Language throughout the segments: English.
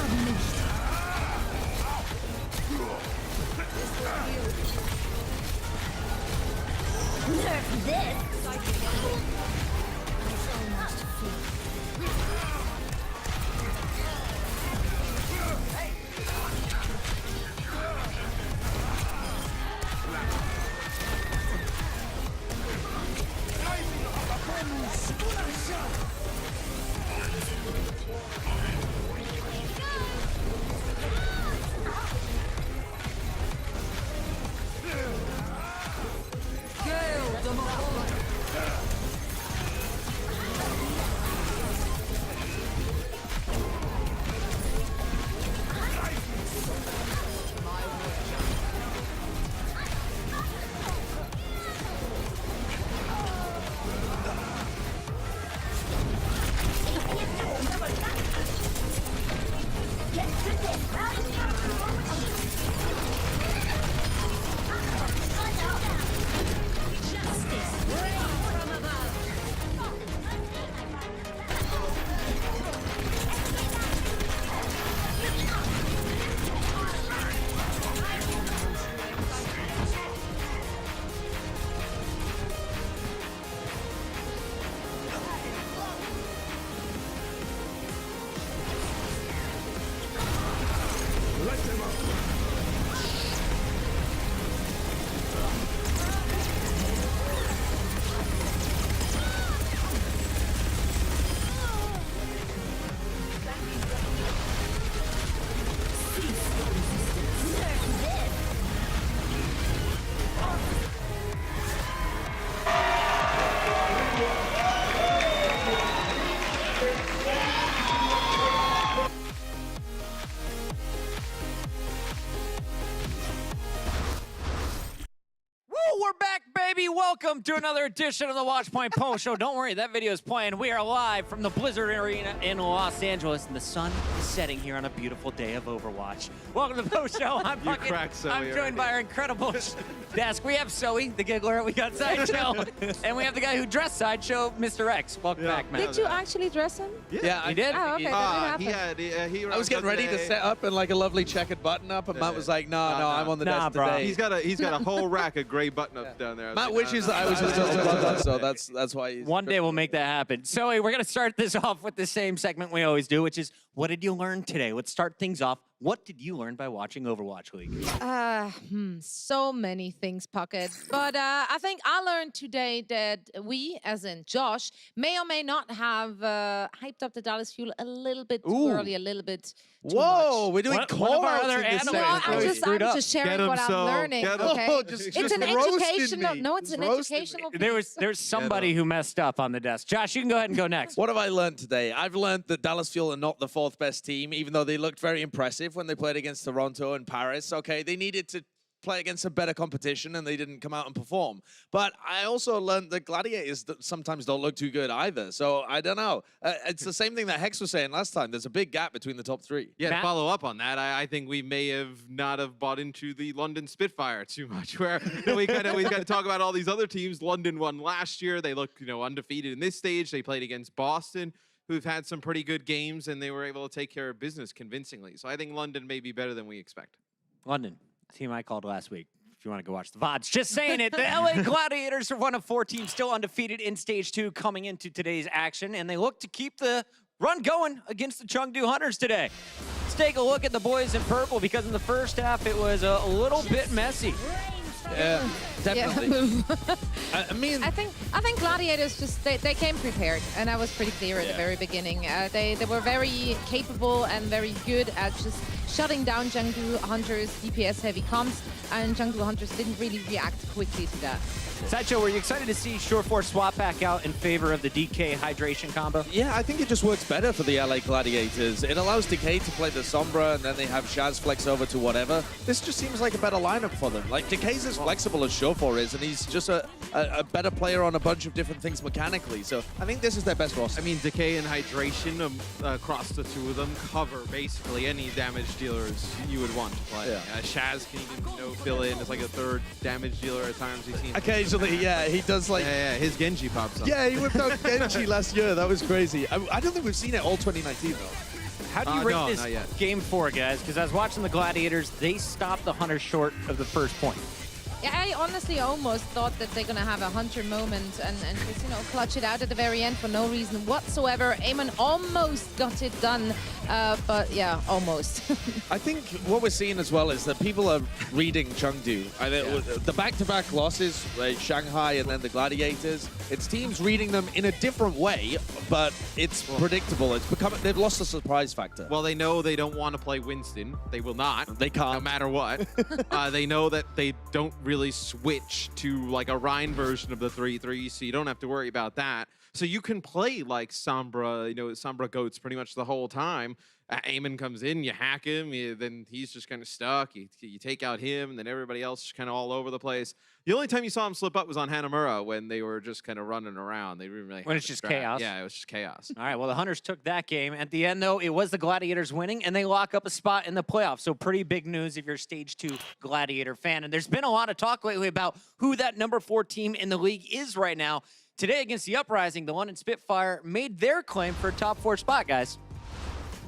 Nerf this! Welcome to another edition of the Watchpoint Postshow. Don't worry, that video is playing. We are live from the Blizzard Arena in Los Angeles, and the sun is setting here on a beautiful day of Overwatch. Welcome to the Postshow. I'm joined by our incredible desk. We have Zoe, the giggler. We got Sideshow, and we have the guy who dressed Sideshow, Mr. X. Welcome back, man. Did you actually dress him? Yeah, I did. Oh, okay. That didn't happen. I was getting ready to set up in like a lovely checkered button-up, and Matt was like, no, I'm on the desk bro. today. He's got a whole rack of gray button-ups down there. Matt wishes that I was just done, so that's why he's... One day we'll make that happen. So we're going to start this off with the same segment we always do, which is, what did you learn today? Let's start things off. What did you learn by watching Overwatch League? So many things, Pocket. But I think I learned today that we, as in Josh, may or may not have hyped up the Dallas Fuel a little bit too early, a little bit too much. We're doing call-outs other in this No, segment. I'm just sharing what I'm learning. Okay? It's an educational. No, it's an educational. There's somebody who messed up on the desk. Josh, you can go ahead and go next. What have I learned today? I've learned that Dallas Fuel are not the fourth best team, even though they looked very impressive when they played against Toronto and Paris. Okay, they needed to play against a better competition and they didn't come out and perform. But I also learned that Gladiators sometimes don't look too good either. So I don't know. It's the same thing that Hex was saying last time. There's a big gap between the top three. Yeah, to follow up on that, I think we may have not have bought into the London Spitfire too much, where we got to talk about all these other teams. London won last year. They look, undefeated in this stage. They played against Boston, who've had some pretty good games, and they were able to take care of business convincingly. So I think London may be better than we expect. London, the team I called last week. If you want to go watch the VODs, just saying it. The LA Gladiators are one of 4 teams still undefeated in Stage 2 coming into today's action, and they look to keep the run going against the Chengdu Hunters today. Let's take a look at the boys in purple, because in the first half it was a little bit messy. Yeah, definitely. Yeah. I think Gladiators just they came prepared, and that was pretty clear at the very beginning. They were very capable and very good at just shutting down Chengdu Hunters' DPS heavy comps, and Chengdu Hunters didn't really react quickly to that. Sideshow, were you excited to see Sureforce swap back out in favor of the DK hydration combo? Yeah, I think it just works better for the LA Gladiators. It allows Decay to play the Sombra, and then they have Shaz flex over to whatever. This just seems like a better lineup for them. Like, Decay's as flexible as Sureforce is, and he's just a better player on a bunch of different things mechanically. So I think this is their best roster. I mean, Decay and Hydration across the two of them cover basically any damage dealers you would want to play. Yeah. Shaz can even fill in as like a third damage dealer at times. We've seen. Occasionally, yeah, he does like... Yeah, his Genji pops up. Yeah, he whipped out Genji last year. That was crazy. I don't think we've seen it all 2019, though. How do you rate No, this not yet. game 4, guys? Because I was watching the Gladiators. They stopped the Hunter short of the first point. Yeah, I honestly almost thought that they're going to have a Hunter moment and just, you know, clutch it out at the very end for no reason whatsoever. Eamon almost got it done, but yeah, almost. I think what we're seeing as well is that people are reading Chengdu. The back-to-back losses, Shanghai and then the Gladiators, it's teams reading them in a different way, but it's predictable. It's become they've lost the surprise factor. Well, they know they don't want to play Winston. They will not. They can't. No matter what. They know that they don't really switch to like a Rhine version of the 3-3, so you don't have to worry about that. So you can play like Sombra, you know, Sombra Goats pretty much the whole time. Eamon comes in, you hack him, then he's just kind of stuck. You take out him, and then everybody else is kind of all over the place. The only time you saw him slip up was on Hanamura when they were just kind of running around. They didn't really When it's just chaos. Yeah, it was just chaos. All right, well, the Hunters took that game. At the end, though, it was the Gladiators winning, and they lock up a spot in the playoffs. So pretty big news if you're a Stage 2 Gladiator fan. And there's been a lot of talk lately about who that number 4 team in the league is right now. Today, against the Uprising, the London Spitfire made their claim for a top 4 spot, guys.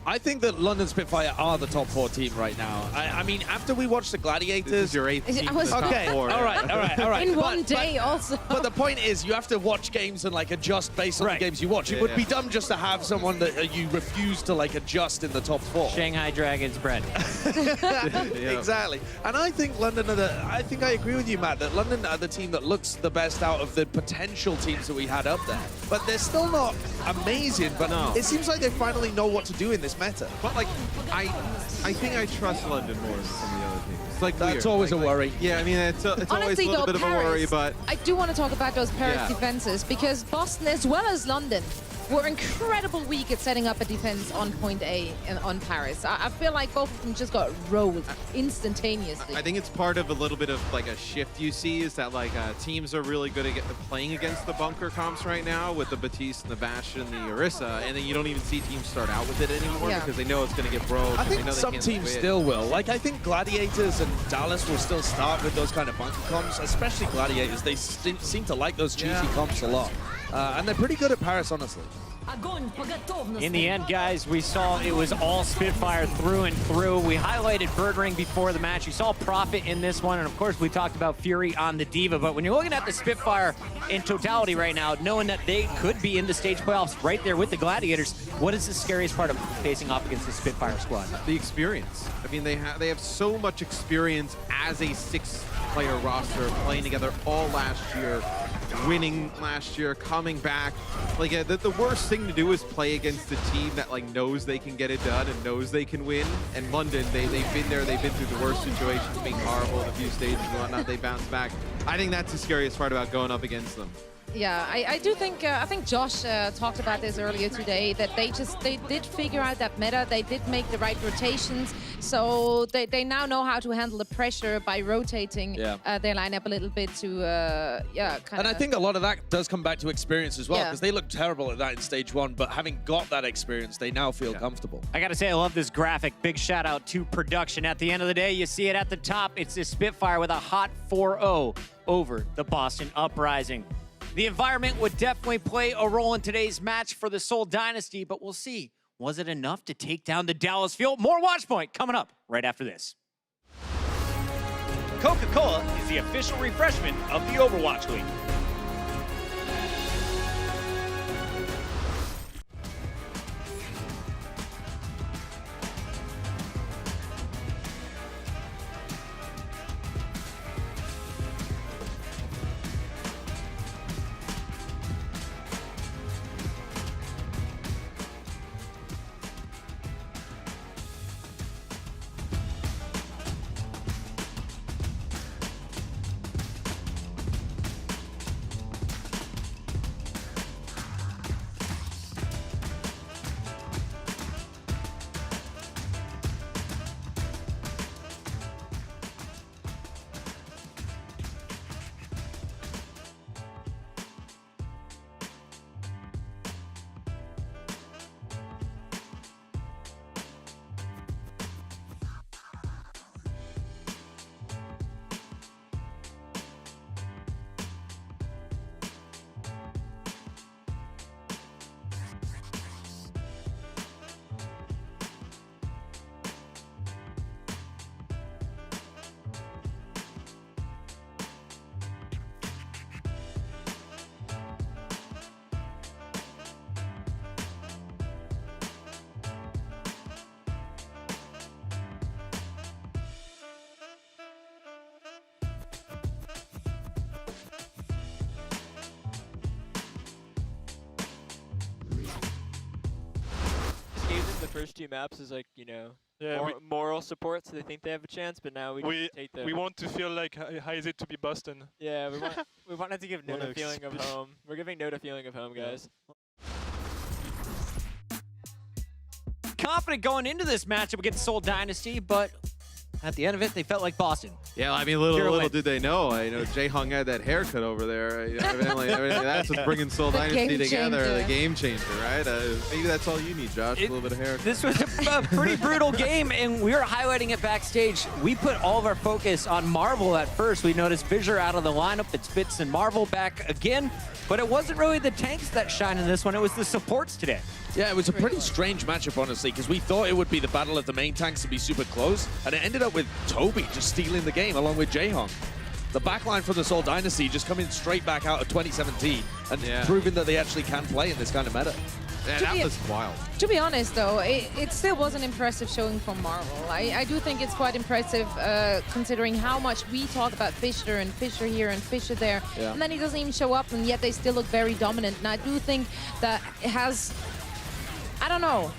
I think that London Spitfire are the top 4 team right now. I mean, after we watched the Gladiators... This is your 8th team in the top Okay, 4. all right. In one day also. But the point is, you have to watch games and like adjust based on the games you watch. It would be dumb just to have someone that you refuse to like adjust in the top 4. Shanghai Dragons bread. Exactly. And I think London I think I agree with you, Matt, that London are the team that looks the best out of the potential teams that we had up there. But they're still not amazing, but it seems like they finally know what to do in this meta. But like, I think I trust London more than some of the other teams. It's like That's weird. always a worry. Yeah, I mean, it's always Honestly, a little though, bit of a worry, Paris, but I do want to talk about those Paris Yeah. defenses because Boston, as well as London, were incredible weak at setting up a defense on point A and on Paris. I feel like both of them just got rolled instantaneously. I think it's part of a little bit of like a shift you see is that like teams are really good at playing against the bunker comps right now with the Batiste and the Bastion and the Orisa, and then you don't even see teams start out with it anymore because they know it's going to get broke. I and they think know they some can't teams win. still will. Like, I think Gladiators and Dallas will still start with those kind of bunker comps, especially Gladiators. They seem to like those cheesy comps a lot. And they're pretty good at Paris, honestly. In the end, guys, we saw it was all Spitfire through and through. We highlighted Birdring before the match. You saw Profit in this one, and of course, we talked about Fury on the Diva. But when you're looking at the Spitfire in totality right now, knowing that they could be in the stage playoffs right there with the Gladiators, what is the scariest part of facing off against the Spitfire squad? The experience. I mean, they have so much experience as a 6-player roster, playing together all last year, winning last year, coming back. Like the worst thing to do is play against a team that like knows they can get it done and knows they can win. And London, they've been there, they've been through the worst situations, being horrible in a few stages and whatnot. They bounce back. I think that's the scariest part about going up against them. Yeah, I do think, I think Josh talked about this earlier today, that they did figure out that meta, they did make the right rotations, so they now know how to handle the pressure by rotating their lineup a little bit to, And I think a lot of that does come back to experience as well, because they looked terrible at that in stage 1, but having got that experience, they now feel comfortable. I gotta say, I love this graphic. Big shout out to production. At the end of the day, you see it at the top. It's the Spitfire with a hot 4-0 over the Boston Uprising. The environment would definitely play a role in today's match for the Seoul Dynasty, but we'll see. Was it enough to take down the Dallas Fuel? More Watchpoint coming up right after this. Coca-Cola is the official refreshment of the Overwatch League. first 2 maps as like, you know, Yeah, moral support, so they think they have a chance. But now we just take them. we want to feel like how is it to be Boston? Yeah, we wanted to give Note a Wanna feeling of home. We're giving Note a feeling of home, guys. Confident going into this matchup against Seoul Dynasty, but at the end of it, they felt like Boston. Yeah, I mean, Pure little win. did they know. You know, Jae-Hung had that haircut over there. You know, evidently, that's what's bringing Seoul Dynasty game together. changer. The game changer, right? Maybe that's all you need, Josh. A little bit of hair. This was a pretty brutal game, and we were highlighting it backstage. We put all of our focus on Marvel at first. We noticed Fissure out of the lineup. It's Spitz and Marvel back again. But it wasn't really the tanks that shine in this one. It was the supports today. Yeah, it was a pretty strange matchup, honestly, because we thought it would be the battle of the main tanks to be super close, and it ended up with Toby just stealing the game along with Jae-Hong. The backline from the Seoul Dynasty just coming straight back out of 2017 and proving that they actually can play in this kind of meta. Yeah, that was wild. To be honest, though, it still was an impressive showing from Marvel. I do think it's quite impressive considering how much we talk about Fissure and Fissure here and Fissure there. Yeah. And then he doesn't even show up, and yet they still look very dominant. And I do think that it has... I don't know.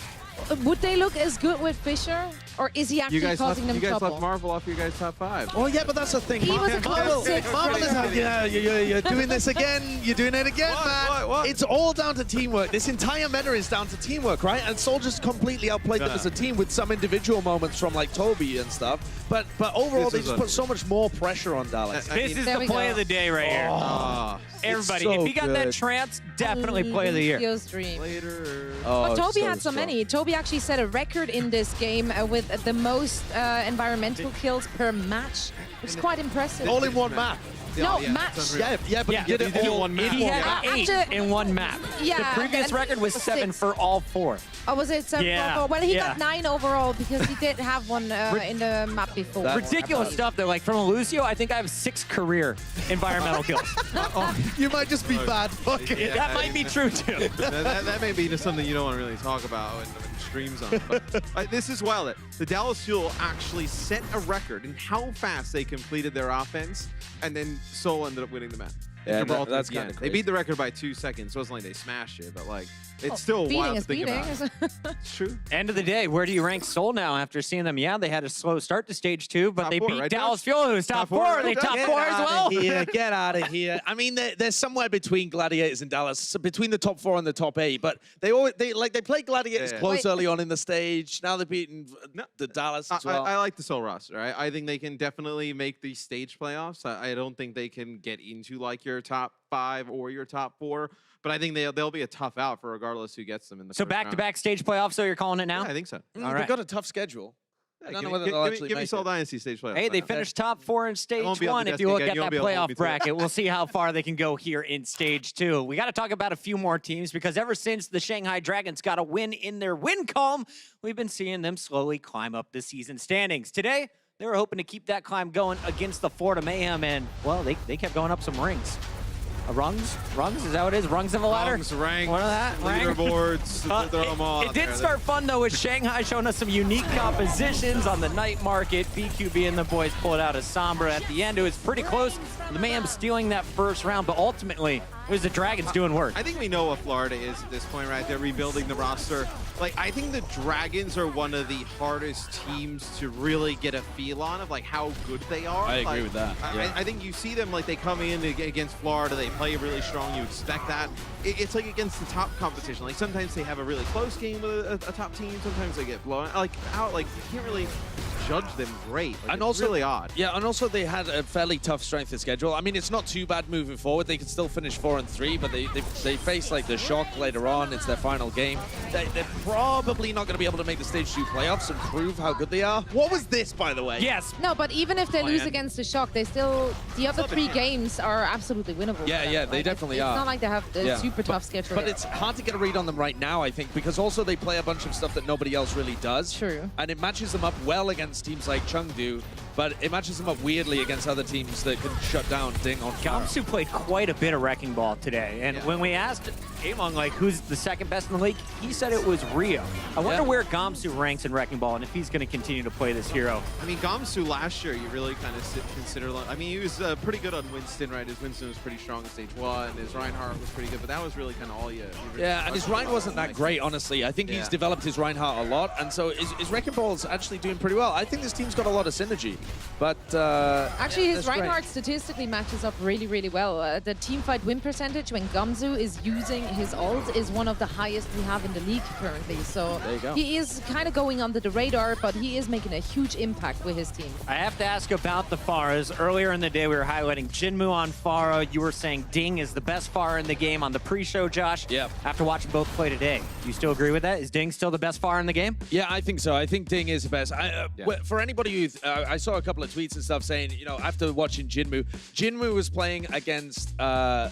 Would they look as good with Fissure? Or is he actually causing them you guys trouble? left Marvel off your guys' top 5. Oh, yeah, but that's the thing. He was a close six. Marvel is like, yeah, you're doing this again. You're doing it again, man. What? It's all down to teamwork. This entire meta is down to teamwork, right? And Seoul just completely outplayed them as a team with some individual moments from like Toby and stuff. But overall, they just put so much more pressure on Dallas. This is the play of the day right here. Everybody, so if you got that good. trance, definitely play of the year. Lucio's dream. Later. But Toby so had so strong. many. Toby actually set a record in this game with the most environmental kills per match. It's quite impressive. All in one map. No, yeah, match. that's unreal. Yeah, but Yeah, he did he did it it all one map. He had Yeah. 8 in one map. Yeah, The previous and record was 7 6. for all 4. Oh, was it 7 Yeah, overall? Well, he yeah. got 9 overall because he did have one in the map before. That's- Ridiculous stuff though. Like from Lucio, I think I have 6 career environmental kills. You might just be bad. Yeah, That might be true too. that may be just something you don't want to really talk about when streams on. But this is wild. The Dallas Fuel actually set a record in how fast they completed their offense, and then Seoul ended up winning the match. Yeah, Gibraltar that's at the kinda end. crazy. They beat the record by 2 seconds. It wasn't like they smashed it, but like it's still Beating wild to is think beating. about. It's true. End of the day, where do you rank Seoul now after seeing them? Yeah, they had a slow start to stage 2, but Top they 4, beat right, Dallas Josh? Fuel, who's top 4. Are they top 4 as well? Get out of here. I mean, they're somewhere between Gladiators and Dallas, so between the top 4 and the top 8. But they played Gladiators Yeah. close Wait. early on in the stage. Now they're beating the Dallas as well. I like the Seoul roster. Right? I think they can definitely make the stage playoffs. I don't think they can get into like your top 5 or your top 4, but I think they'll be a tough out for regardless who gets them in the So first back-to-back stage playoffs, so you're calling it now? round. Yeah, I think so. all They've right. got a tough schedule. I don't know whether they'll actually give me make Seoul it. Dynasty stage playoffs. Hey, they now. finished top 4 in stage won't be on 1. the If you desk look again. at You that won't be able to hold playoff me to it. bracket, we'll see how far they can go here in stage 2. We got to talk about a few more teams because ever since the Shanghai Dragons got a win in their win column, we've been seeing them slowly climb up the season standings. Today, they were hoping to keep that climb going against the Florida Mayhem, and, well, they kept going up some rings. Rungs? Is that what it is? Rungs of a ladder? Rungs, rank, What of that? Rank? leaderboards. Throw them all It out did there. start fun though with Shanghai showing us some unique compositions on the night market. BQB and the boys pulled out a Sombra at the end. It was pretty close. The Mayhem stealing that first round, but ultimately it was the Dragons doing work. I think we know what Florida is at this point, right? They're rebuilding the roster. Like, I think the Dragons are one of the hardest teams to really get a feel on of like how good they are. I agree Like, with that, yeah. I think you see them like they come in against Florida, they play really strong. You expect that. It's like against the top competition. Like sometimes they have a really close game with a top team. Sometimes they get blown out. Like you can't really judge them great. Like, And it's also, really odd. Yeah, and also they had a fairly tough strength of schedule. I mean, it's not too bad moving forward. They could still finish 4-3, but they face like the Shock later on. It's their final game. They're probably not going to be able to make the stage 2 playoffs and prove how good they are. What was this, by the way? Yes. No, but even if they lose Plan. against the Shock, the other 3 games are absolutely winnable. Yeah, for them. yeah, they definitely it's are. It's not like they have a Yeah, super tough schedule. But it's hard to get a read on them right now, I think, because also they play a bunch of stuff that nobody else really does. True. And it matches them up well against teams like Chengdu but it matches them up weirdly against other teams that can shut down Ding on fire. Gamsu played quite a bit of Wrecking Ball today, and when we asked Among, like, who's the second best in the league, he said it was Rio. I wonder where Gamsu ranks in Wrecking Ball and if he's going to continue to play this hero. I mean, Gamsu last year, you really kind of consider. I mean, he was pretty good on Winston, right? His Winston was pretty strong in stage 1. His Reinhardt was pretty good, but that was really kind of all you. Yeah, and his Rein wasn't that great, honestly. I think he's developed his Reinhardt a lot, and so his Wrecking Ball's actually doing pretty well. I think this team's got a lot of synergy, but actually, his Reinhardt statistically matches up really, really well. The teamfight win percentage when Gamsu is using his ult is one of the highest we have in the league currently. So there you go. He is kind of going under the radar, but he is making a huge impact with his team. I have to ask about the Pharas. Earlier in the day, we were highlighting Jinmu on Pharah. You were saying Ding is the best Pharah in the game on the pre-show, Josh. Yeah. After watching both play today, you still agree with that? Is Ding still the best Pharah in the game? Yeah, I think so. I think Ding is the best. For anybody who, I saw a couple of tweets and stuff saying, you know, after watching Jinmu was playing against a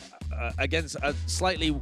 slightly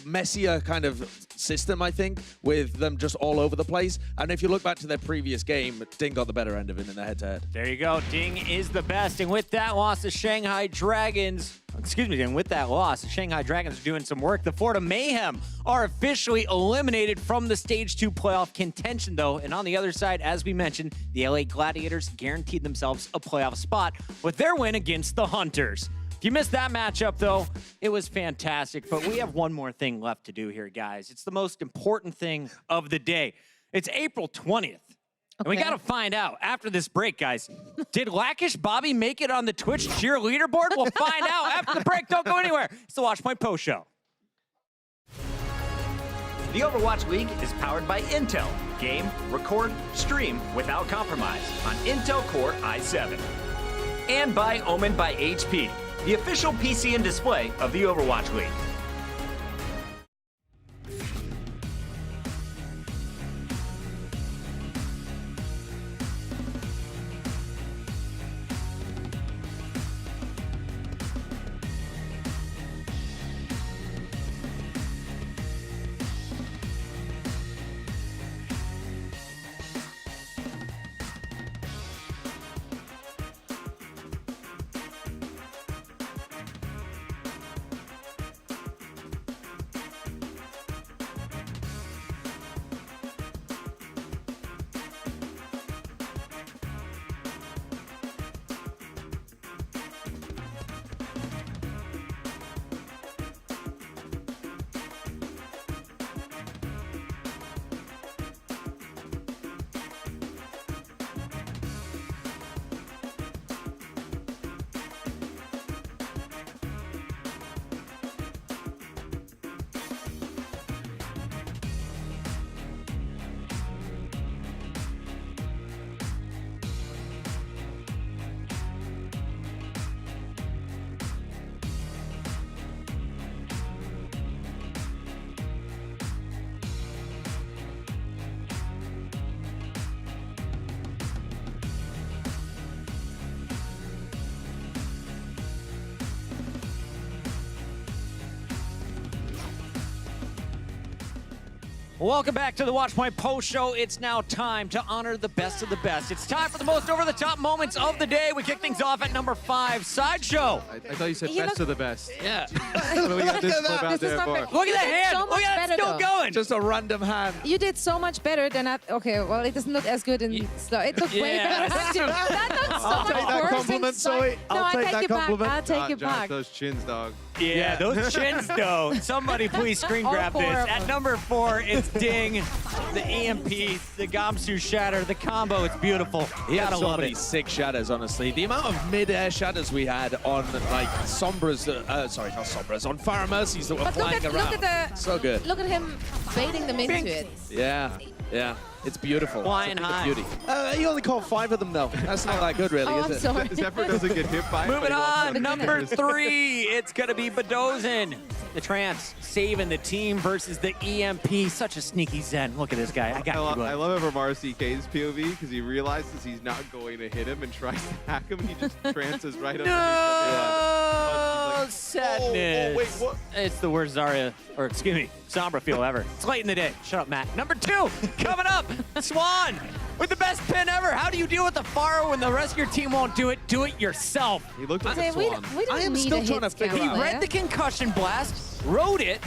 messier kind of system, I think, with them just all over the place. And if you look back to their previous game, Ding got the better end of it in the head-to-head. There you go. Ding is the best. And with that loss, the Shanghai Dragons, and with that loss, the Shanghai Dragons are doing some work. The Florida Mayhem are officially eliminated from the Stage 2 playoff contention, though. And on the other side, as we mentioned, the LA Gladiators guaranteed themselves a playoff spot with their win against the Hunters. If you missed that matchup, though, it was fantastic. But we have one more thing left to do here, guys. It's the most important thing of the day. It's April 20th. And we got to find out after this break, guys. Did Lackish Bobby make it on the Twitch cheer leaderboard? We'll find out after the break. Don't go anywhere. It's the Watchpoint Post Show. The Overwatch League is powered by Intel. Game, record, stream without compromise on Intel Core i7. And by Omen by HP, the official PC and display of the Overwatch League. Welcome back to the Watchpoint Post Show. It's now time to honor the best of the best. It's time for the most over-the-top moments of the day. We kick things off at number 5, Sideshow. I thought you said best of the best. Yeah. We got this clip out there for. Look at the hand. So Look at it, it's still going. Just a random hand. You did so much better than I. Okay, well, it doesn't look as good in slow. It looked way Yeah. better. That looks so I'll much take that worse compliment, in slow. Zoe. No, I'll I take take that it back. compliment. I'll take it Josh, back. those chins, dog. Yeah, those chins, though. Somebody please screen All grab 4 this. of At them. number 4, it's Ding, the EMP, the Gamsu Shatter, the combo. It's beautiful. He had Gotta so love many it. sick shatters, honestly. The amount of mid-air shatters we had on, like, Sombras, sorry, not Sombras, on Farah Mercies that were But look flying at, around. look at the. So good. Look at him baiting them into Bink. it. Yeah, yeah. It's beautiful. Flying It's a bit of high. Beauty. You only caught 5 of them, though. That's not that good, really, Oh, is I'm it? sorry. Zephyr doesn't get hit by it. Moving but he walks on, out of number the 3, it's going to be Bedozin. The Trance saving the team versus the EMP. Such a sneaky Zen. Look at this guy. I got you, bud. I love Evermar CK's POV because he realizes he's not going to hit him and tries to hack him. He just trances right underneath No him. sadness. Oh, wait, what? It's the worst Zarya, or excuse me, Sombra feel ever. It's late in the day. Shut up, Matt. Number 2, coming up, Swan. with the best pin ever. How do you deal with the fire when the rest of your team won't do it? Do it yourself. He looked like a we swan. don't I am need still a trying to hit figure He out- read the concussion blast, rode it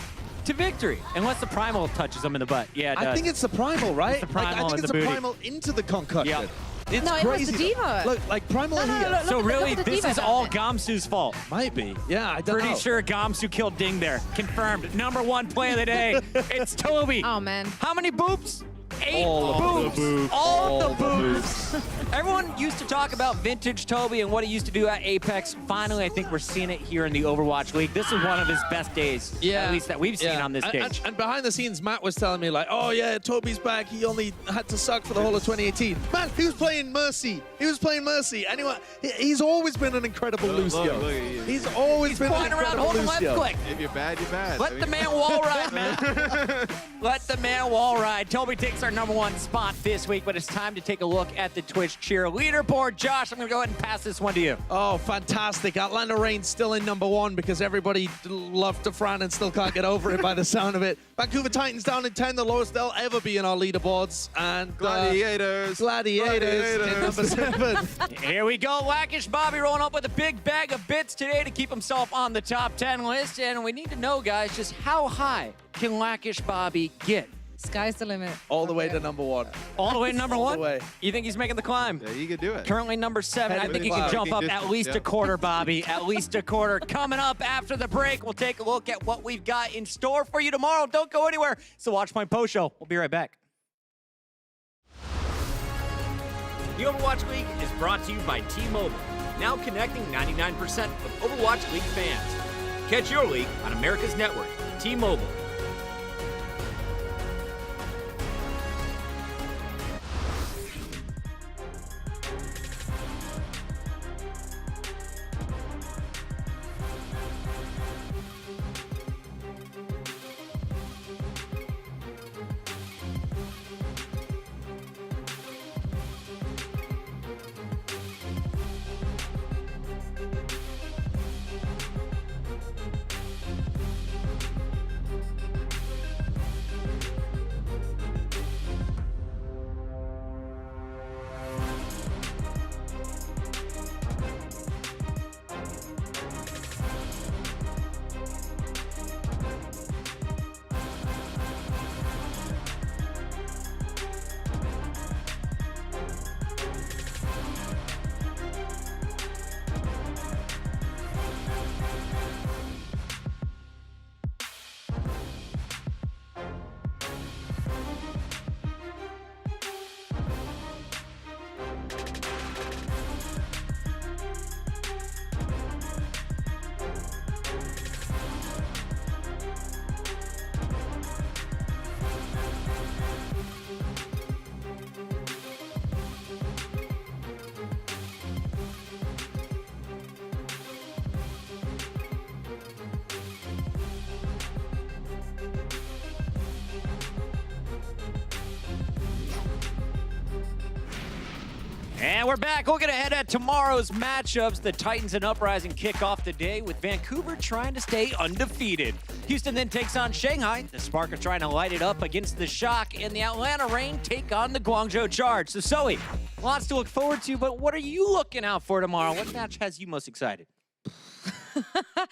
to victory. Unless the primal touches him in the butt. Yeah, it does. I think it's the primal, right? the primal I think and it's the the booty. primal into the concussion. Yep. It's No, it was crazy. the diva. Look, like primal No, no, here. no, So Look really, at the this diva is down all there. Gamsu's fault. Might be. Yeah, I don't Pretty know. sure Gamsu killed Ding there. Confirmed. #1 play of the day. It's Toby. Oh, man. How many boops? 8 All of the boobs. boobs. All All the boobs. Everyone used to talk about vintage Toby and what he used to do at Apex. Finally, I think we're seeing it here in the Overwatch League. This is one of his best days, at least that we've seen on this stage. And behind the scenes, Matt was telling me like, oh yeah, Toby's back. He only had to suck for the whole of 2018. Man, he was playing Mercy. He was playing Mercy. Anyway, he's always been an incredible Lucio. look at you. He's always been an Flying around incredible holding left Lucio. click. If you're bad, you're bad. Let the man wall ride, man. Let the man wall ride. Toby takes our #1 spot this week, but it's time to take a look at the Twitch cheer leaderboard. Josh, I'm going to go ahead and pass this one to you. Oh, fantastic. Atlanta Reign's still in #1 because everybody loved to frown and still can't get over it by the sound of it. Vancouver Titans down in 10, the lowest they'll ever be in our leaderboards. And Gladiators. Gladiators in #7. Here we go. Lackish Bobby rolling up with a big bag of bits today to keep himself on the top 10 list. And we need to know, guys, just how high can Lackish Bobby get? Sky's the limit. All the way to #1. All the way to #1? All the way. You think he's making the climb? Yeah, you could do it. Currently #7. I Head think in he the can cloud. jump up at least Yeah. a quarter, Bobby. At least a quarter. Coming up after the break, we'll take a look at what we've got in store for you tomorrow. Don't go anywhere. It's the Watchpoint Post Show. We'll be right back. The Overwatch League is brought to you by T-Mobile, now connecting 99% of Overwatch League fans. Catch your league on America's network, T-Mobile. And we're back. Looking ahead at tomorrow's matchups. The Titans and Uprising kick off the day with Vancouver trying to stay undefeated. Houston then takes on Shanghai. The Spark are trying to light it up against the Shock. And the Atlanta Reign take on the Guangzhou Charge. So, Zoe, lots to look forward to, but what are you looking out for tomorrow? What match has you most excited?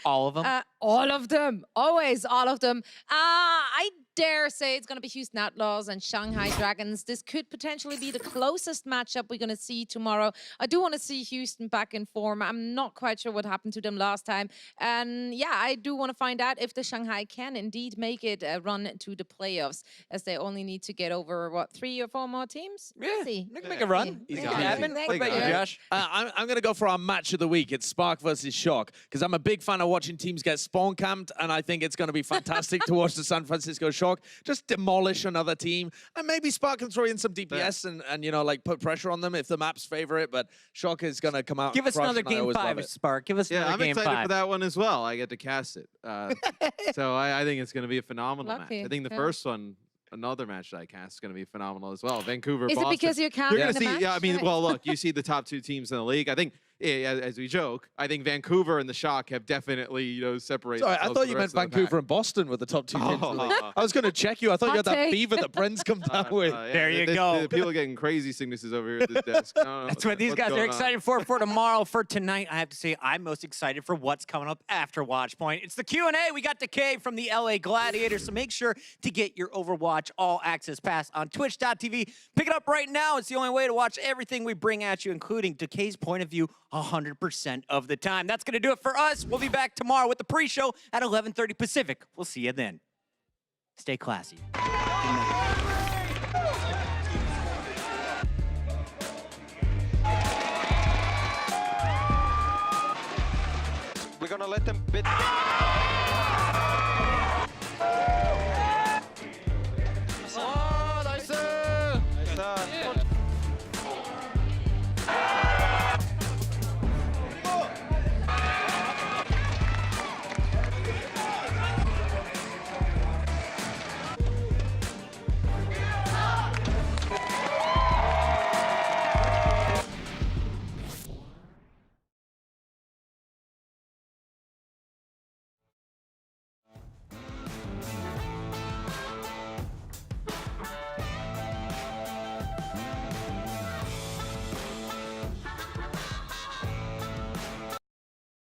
All of them? All of them. Always all of them. I dare say it's going to be Houston Outlaws and Shanghai Dragons. This could potentially be the closest matchup we're going to see tomorrow. I do want to see Houston back in form. I'm not quite sure what happened to them last time. And yeah, I do want to find out if the Shanghai can indeed make it a run to the playoffs, as they only need to get over, what, 3 or 4 more teams? Yeah, See. they can make a run. Yeah. Make it Yeah. happen. They What about you, can. Josh? I'm going to go for our match of the week. It's Spark versus Shock because I'm a big fan of watching teams get spawn camped, and I think it's going to be fantastic to watch the San Francisco Shock just demolish another team, and maybe Spark can throw in some DPS and you know, like put pressure on them if the maps favor it. But Shock is going to come out. Give us crush, another and I game always love 5, it. Spark. Give us Yeah, another I'm game excited 5. for that one as well. I get to cast it. So I think it's going to be a phenomenal Lucky, match. I think the yeah. first one, another match that I cast, is going to be phenomenal as well. Vancouver, Is it Boston. because you're You're counting going the to see, match? yeah, I mean, Right. well, look, you see the top 2 teams in the league. I think as we joke, I think Vancouver and the Shock have definitely, you know, separated. Sorry, I themselves thought from you the meant rest of the Vancouver pack. and Boston were the top 2 teams. in the league. Oh. I was going to check you. I thought you had Hot that take. fever that Brent's come down with. Yeah, There you go. People are getting crazy sicknesses over here at this desk. I don't know That's what these what's guys are going on. excited for tomorrow. For tonight, I have to say I'm most excited for what's coming up after Watchpoint. It's the Q&A. We got Decay from the LA Gladiators, so make sure to get your Overwatch All Access Pass on twitch.tv. Pick it up right now. It's the only way to watch everything we bring at you, including Decay's point of view 100% of the time. That's going to do it for us. We'll be back tomorrow with the pre-show at 11:30 Pacific. We'll see you then. Stay classy. Good night. We're gonna let them bid.